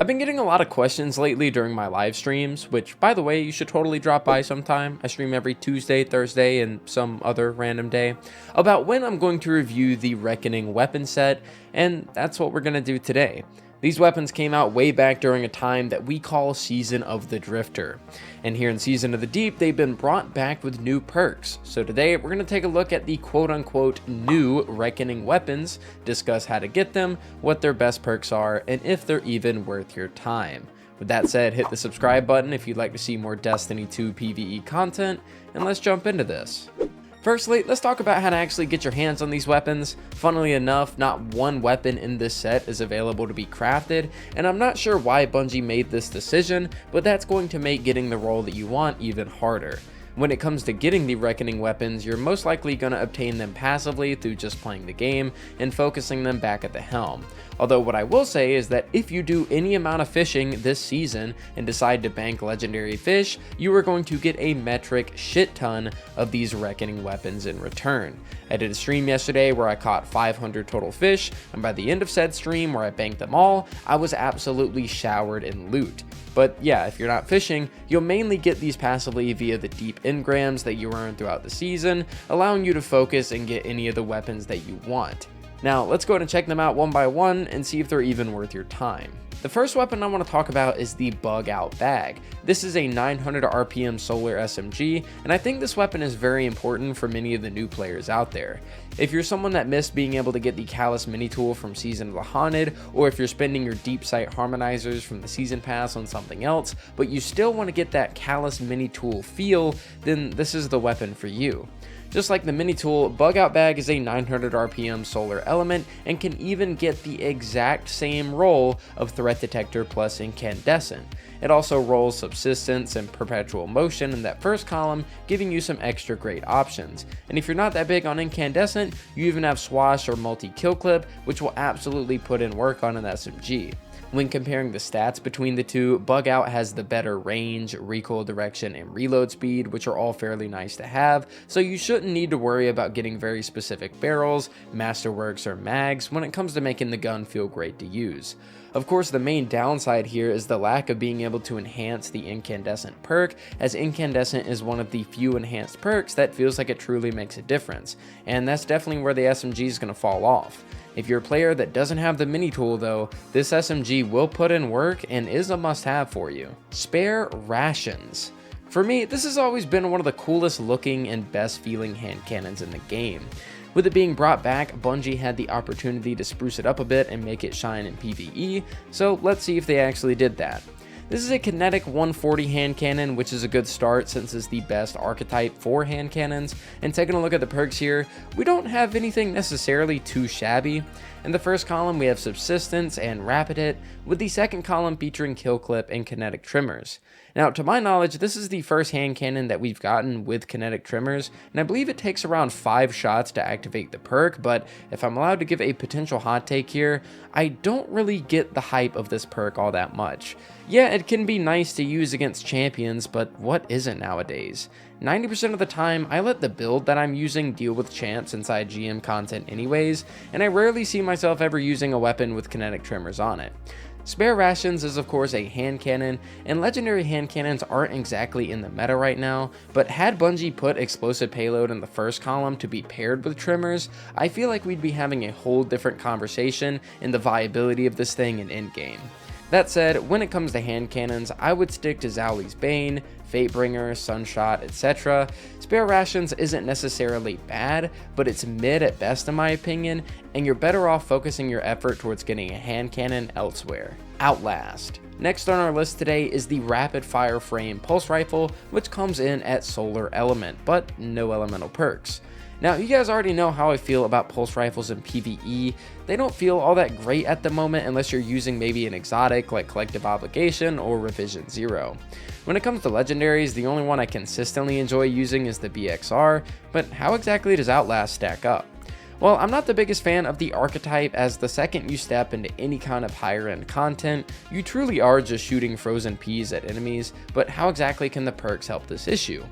I've been getting a lot of questions lately during my live streams, which, by the way, you should totally drop by sometime. I stream every Tuesday, Thursday, and some other random day, about when I'm going to review the Reckoning weapon set, and that's what we're going to do today. These weapons came out way back during a time that we call Season of the Drifter, and here in Season of the Deep, they've been brought back with new perks. So today, we're going to take a look at the quote-unquote new Reckoning weapons, discuss how to get them, what their best perks are, and if they're even worth your time. With that said, hit the subscribe button if you'd like to see more Destiny 2 PvE content, and let's jump into this. Firstly, let's talk about how to actually get your hands on these weapons. Funnily enough, not one weapon in this set is available to be crafted, and I'm not sure why Bungie made this decision, but that's going to make getting the role that you want even harder. When it comes to getting the Reckoning weapons, you're most likely going to obtain them passively through just playing the game and focusing them back at the helm. Although what I will say is that if you do any amount of fishing this season and decide to bank legendary fish, you are going to get a metric shit ton of these Reckoning weapons in return. I did a stream yesterday where I caught 500 total fish, and by the end of said stream where I banked them all, I was absolutely showered in loot. But yeah, if you're not fishing, you'll mainly get these passively via the deep engrams that you earn throughout the season, allowing you to focus and get any of the weapons that you want. Now, let's go ahead and check them out one by one and see if they're even worth your time. The first weapon I want to talk about is the Bug Out Bag. This is a 900 RPM solar SMG, and I think this weapon is very important for many of the new players out there. If you're someone that missed being able to get the CALUS mini tool from Season of the Haunted, or if you're spending your deep sight harmonizers from the season pass on something else, but you still want to get that CALUS mini tool feel, then this is the weapon for you. Just like the mini tool, Bug Out Bag is a 900 RPM solar element and can even get the exact same roll of threat detector plus incandescent. It also rolls subsistence and perpetual motion in that first column, giving you some extra great options. And if you're not that big on incandescent, you even have swash or multi-kill clip, which will absolutely put in work on an SMG. When comparing the stats between the two, Bug Out has the better range, recoil direction, and reload speed, which are all fairly nice to have, so you shouldn't need to worry about getting very specific barrels, masterworks, or mags when it comes to making the gun feel great to use. Of course, the main downside here is the lack of being able to enhance the incandescent perk, as incandescent is one of the few enhanced perks that feels like it truly makes a difference, and that's definitely where the SMG is going to fall off. If you're a player that doesn't have the mini tool though, this SMG will put in work and is a must-have for you. Spare Rations. For me, this has always been one of the coolest looking and best feeling hand cannons in the game. With it being brought back, Bungie had the opportunity to spruce it up a bit and make it shine in PvE, so let's see if they actually did that. This is a kinetic 140 hand cannon, which is a good start since it's the best archetype for hand cannons, and taking a look at the perks here, we don't have anything necessarily too shabby. In the first column we have subsistence and rapid hit, with the second column featuring kill clip and kinetic trimmers. Now to my knowledge, this is the first hand cannon that we've gotten with kinetic trimmers, and I believe it takes around 5 shots to activate the perk, but if I'm allowed to give a potential hot take here, I don't really get the hype of this perk all that much. Yeah, it can be nice to use against champions, but what isn't nowadays? 90% of the time, I let the build that I'm using deal with champs inside GM content anyways, and I rarely see myself ever using a weapon with kinetic trimmers on it. Spare Rations is of course a hand cannon, and legendary hand cannons aren't exactly in the meta right now, but had Bungie put explosive payload in the first column to be paired with trimmers, I feel like we'd be having a whole different conversation in the viability of this thing in endgame. That said, when it comes to hand cannons, I would stick to 𝗟𝗟𝗡𝗏𝗡, Fatebringer, Sunshot, etc. Spare Rations isn't necessarily bad, but it's mid at best in my opinion, and you're better off focusing your effort towards getting a hand cannon elsewhere. Outlast. Next on our list today is the rapid fire frame pulse rifle, which comes in at solar element, but no elemental perks. Now, you guys already know how I feel about pulse rifles in PvE. They don't feel all that great at the moment unless you're using maybe an exotic like Collective Obligation or Revision 0. When it comes to legendaries, the only one I consistently enjoy using is the BXR, but how exactly does Outlast stack up? Well, I'm not the biggest fan of the archetype, as the second you step into any kind of higher end content, you truly are just shooting frozen peas at enemies, but how exactly can the perks help this issue?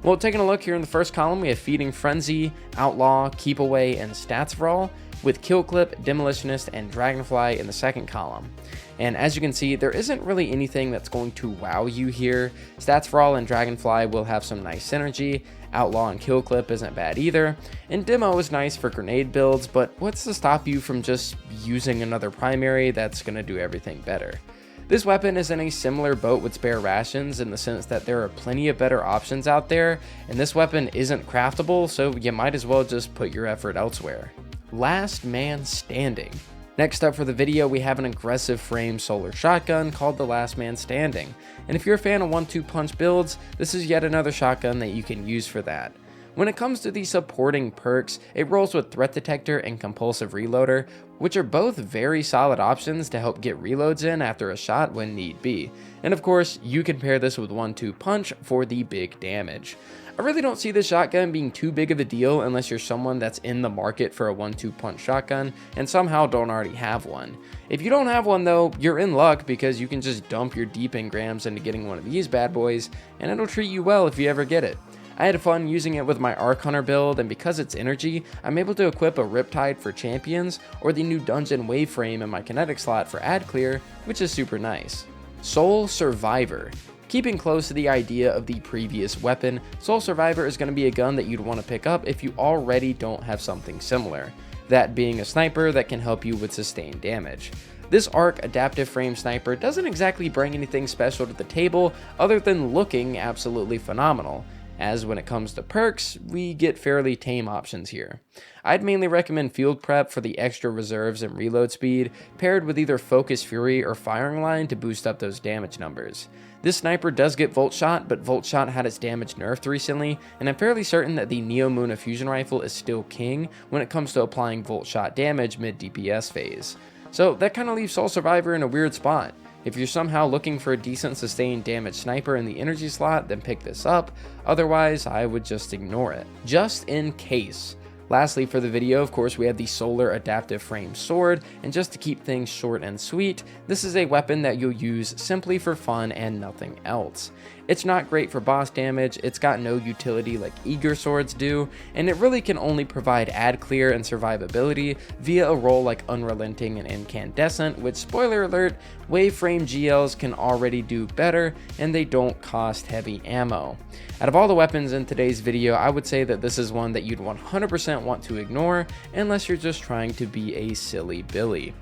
Well, taking a look here in the first column, we have Feeding Frenzy, Outlaw, Keep Away, and Stats for All. with Kill Clip, Demolitionist, and Dragonfly in the second column. And as you can see, there isn't really anything that's going to wow you here. Stats for All and Dragonfly will have some nice synergy, Outlaw and Kill Clip isn't bad either, and Demo is nice for grenade builds, but what's to stop you from just using another primary that's going to do everything better? This weapon is in a similar boat with spare rations in the sense that there are plenty of better options out there, and this weapon isn't craftable, so you might as well just put your effort elsewhere. Last Man Standing. Next up for the video, we have an aggressive frame solar shotgun called the Last Man Standing, and if you're a fan of 1-2 punch builds, this is yet another shotgun that you can use for that. When it comes to the supporting perks, it rolls with Threat Detector and Compulsive Reloader, which are both very solid options to help get reloads in after a shot when need be. And of course, you can pair this with 1-2 punch for the big damage. I really don't see this shotgun being too big of a deal unless you're someone that's in the market for a 1-2 punch shotgun and somehow don't already have one. If you don't have one though, you're in luck because you can just dump your deep engrams into getting one of these bad boys, and it'll treat you well if you ever get it. I had fun using it with my Arc Hunter build, and because it's energy, I'm able to equip a Riptide for champions, or the new Dungeon Wave Frame in my kinetic slot for ad clear, which is super nice. Soul Survivor. Keeping close to the idea of the previous weapon, Soul Survivor is going to be a gun that you'd want to pick up if you already don't have something similar, that being a sniper that can help you with sustained damage. This ARC adaptive frame sniper doesn't exactly bring anything special to the table other than looking absolutely phenomenal, as when it comes to perks, we get fairly tame options here. I'd mainly recommend Field Prep for the extra reserves and reload speed, paired with either Focus Fury or Firing Line to boost up those damage numbers. This sniper does get Volt Shot, but Volt Shot had its damage nerfed recently, and I'm fairly certain that the Neo Moon Fusion Rifle is still king when it comes to applying Volt Shot damage mid-DPS phase. So that kind of leaves Soul Survivor in a weird spot. If you're somehow looking for a decent sustained damage sniper in the energy slot, then pick this up, otherwise I would just ignore it. Just in case. Lastly for the video, of course, we have the Solar Adaptive Frame Sword, and just to keep things short and sweet, this is a weapon that you'll use simply for fun and nothing else. It's not great for boss damage, it's got no utility like Eager swords do, and it really can only provide ad clear and survivability via a role like Unrelenting and Incandescent, which, spoiler alert, wave frame GLs can already do better, and they don't cost heavy ammo. Out of all the weapons in today's video, I would say that this is one that you'd 100% want to ignore unless you're just trying to be a silly Billy.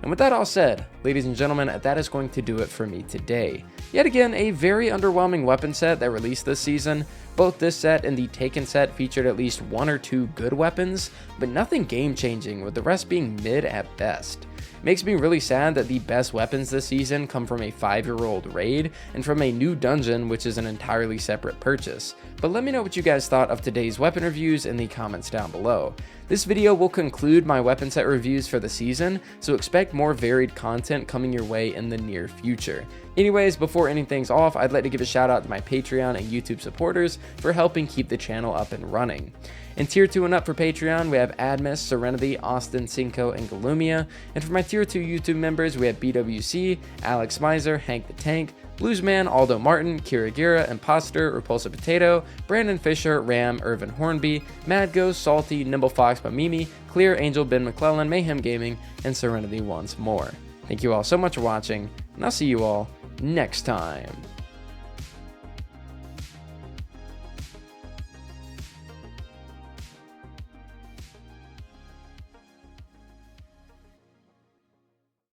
And with that all said, ladies and gentlemen, that is going to do it for me today. Yet again, a very underwhelming weapon set that released this season. Both this set and the Taken set featured at least 1 or 2 good weapons, but nothing game-changing, with the rest being mid at best. Makes me really sad that the best weapons this season come from a 5-year-old raid and from a new dungeon, which is an entirely separate purchase. But let me know what you guys thought of today's weapon reviews in the comments down below. This video will conclude my weapon set reviews for the season, so expect more varied content coming your way in the near future. Anyways, before ending things off, I'd like to give a shout out to my Patreon and YouTube supporters for helping keep the channel up and running. In Tier 2 and up for Patreon, we have Admis, Serenity, Austin, Cinco, and Galumia. And for my Tier 2 YouTube members, we have BWC, Alex Miser, Hank the Tank, Bluesman, Aldo Martin, Kira Gira, Imposter, Repulsive Potato, Brandon Fisher, Ram, Irvin Hornby, Mad Ghost, Salty, Nimble Fox Bamimi, Clear Angel, Ben McClellan, Mayhem Gaming, and Serenity once more. Thank you all so much for watching, and I'll see you all next time.